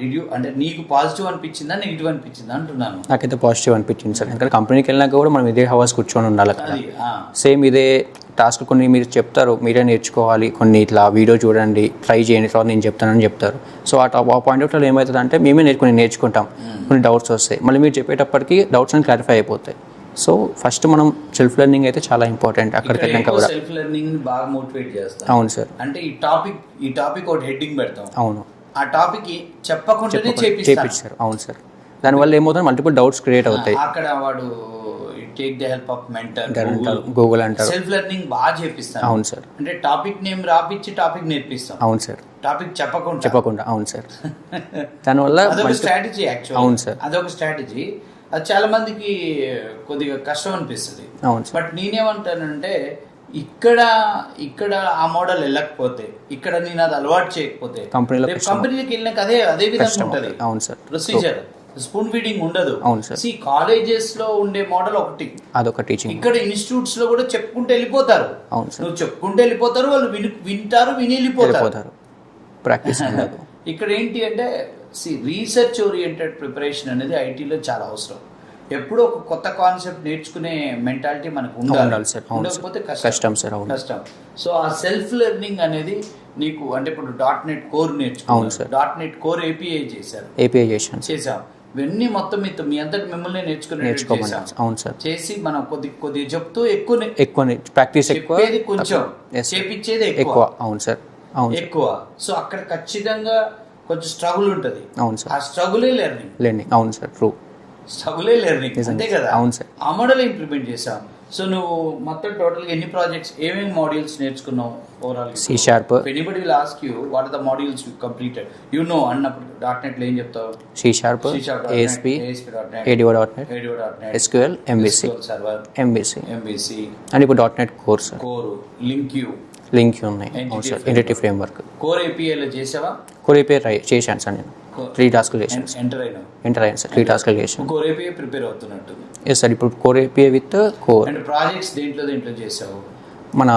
Did you అంటే నీకు positive అనిపించిందా నెగిటివ్ అనిపించిందా అంటున్నాను. నాకైతే పాజిటివ్ అనిపించింది సార్. ఎందుకంటే కంపెనీకి వెళ్ళినాక కూడా మనం ఇదే హవర్స్ కూర్చొని ఉండాలి కదా, అది సేమ్ ఇదే టాస్క్. కొన్ని మీరు చెప్తారు, మీరే నేర్చుకోవాలి, కొన్ని ఇట్లా వీడియో చూడండి, ట్రై చేయండి, తర్వాత నేను చెప్తానని చెప్తారు. సో ఆ పాయింట్ ఆఫ్ వ్యూలో ఏమవుతుంది అంటే మేమే నేర్చుకుంటాం. కొన్ని డౌట్స్ వస్తాయి, మళ్ళీ మీరు చెప్పేటప్పటికి డౌట్స్ అని క్లారిఫై అయిపోతాయి. సో ఫస్ట్ మనం సెల్ఫ్ లెర్నింగ్ అయితే చాలా ఇంపార్టెంట్. అక్కడికి వెళ్ళాక కూడా సెల్ఫ్ లెర్నింగ్ బాగా మోటివేట్ చేస్తాం. అవును సార్. అంటే ఈ టాపిక్ ఒకటి హెడ్డింగ్ పెడతాం, అవును, ఆ టాపిక్ చెప్పకుండానే చేపిస్తారు. అవును సార్. దానివల్ల ఏమవుతుంది, మల్టిపుల్ డౌట్స్ క్రియేట్ అవుతాయి. అక్కడ వాడు take the help of mentor Google అంటారు. సెల్ఫ్ లెర్నింగ్ బాగా చేపిస్తాం. అవును సార్. అంటే టాపిక్ నేమ్ రాపిచ్చి టాపిక్ నేర్పిస్తాం. అవును సార్. టాపిక్ చెప్పకుండా. అవును సార్. దానివల్ల అదొక స్ట్రాటజీ యాక్చువల్. అవును సార్. అదొక స్ట్రాటజీ. అది చాలా మందికి కొద్దిగా కష్టం అనిపిస్తుంది. అవును సార్. బట్ నేనేమంటానంటే ఇక్కడ ఆ మోడల్ వెళ్ళకపోతే, ఇక్కడ నేను అది అలవాటు చేయకపోతే కంపెనీకి వెళ్ళినాక అదే విధంగా ఉంటుంది. అవును సార్. ప్రొసీజర్ స్పూన్ ఫీడింగ్ ఉండదు. అవును సార్. కాలేజెస్ లో ఉండే మోడల్ ఒకటి, అదొక టీచింగ్. ఇక్కడ ఇన్స్టిట్యూట్స్ లో కూడా చెప్పుకుంటూ వెళ్ళిపోతారు. అవును సార్. నువ్వు చెప్పుకుంటూ వెళ్ళిపోతారు, వాళ్ళు వింటారు, విని వెళ్ళిపోతారు. ప్రాక్టీస్ ఇక్కడ ఏంటి అంటే రీసెర్చ్ ఓరియంటెడ్ ప్రిపరేషన్ అనేది ఐటీలో చాలా అవసరం. ఎప్పుడూ ఒక కొత్త కాన్సెప్ట్ నేర్చుకునే మెంటాలిటీ మనకు ఉండాలి సార్. ఉండకపోతే కష్టం సార్. కష్టం. సో ఆ సెల్ఫ్ లెర్నింగ్ అనేది నీకు అంటే ఇప్పుడు .NET కోర్ నేర్చుకున్నాను సార్. .NET కోర్ ఏపీఐ చేశాం. ఇవన్నీ మొత్తం మీ అంతటి మిమ్మల్ని నేర్చుకోమని. అవును సార్. చేసి మనం కొద్దిగా చెప్తూ ఎక్కువ ప్రాక్టీస్ ఎక్కువ, కొంచెం చేపించేది ఎక్కువ. అవును సార్. ఎక్కువ. సో అక్కడ ఖచ్చితంగా కొంచెం స్ట్రగుల్ ఉంటుంది. అవును సార్. ఆ స్ట్రగులే లెర్నింగ్. అవును సార్. ట్రూ. స్ట్రగులే లెర్నింగ్, అంతే కదా. అవును సార్. ఆ మోడల్ ఇంప్లిమెంట్ చేసాం. సో నువ్వు మొత్తం టోటల్ ఎన్ని ప్రాజెక్ట్స్, ఏమేమి మాడ్యూల్స్ నేర్చుకున్నావు overall? C#. Anybody will ask you what are the modules you completed, you know అన్నప్పుడు .NET లో ఏం చెప్తావు? C#, ASP, ADO.NET, SQL, MVC and ఇప్పుడు .NET core sir. Core, link ఉన్నాయి. అవును sir. Entity framework. Core API లో చేసావా? Core API చేశాను సార్. నేను 3 టాస్క్లు చేశాను. ఎంటర్ అయ్యాను సార్. 3 టాస్క్లు చేశాను. కోర్ API ప్రిపేర్ అవుతున్నట్టు. Yes sir. ఇప్పుడు core API with core. And projects దేంట్లో చేసావు? మన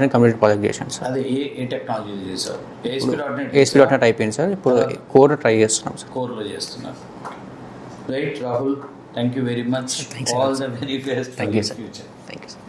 .NET కంప్లీట్ ప్రాజెక్ట్ చేశాను సార్. అదే ఏ టెక్నాలజీ చేసావు? ASP.NET అయిపోయింది సార్. ఇప్పుడు కోర్ ట్రై చేస్తున్నాం సార్. కోర్లో చేస్తున్నారు. Right Rahul, thank you very much. All the very best for your future. Thank you sir.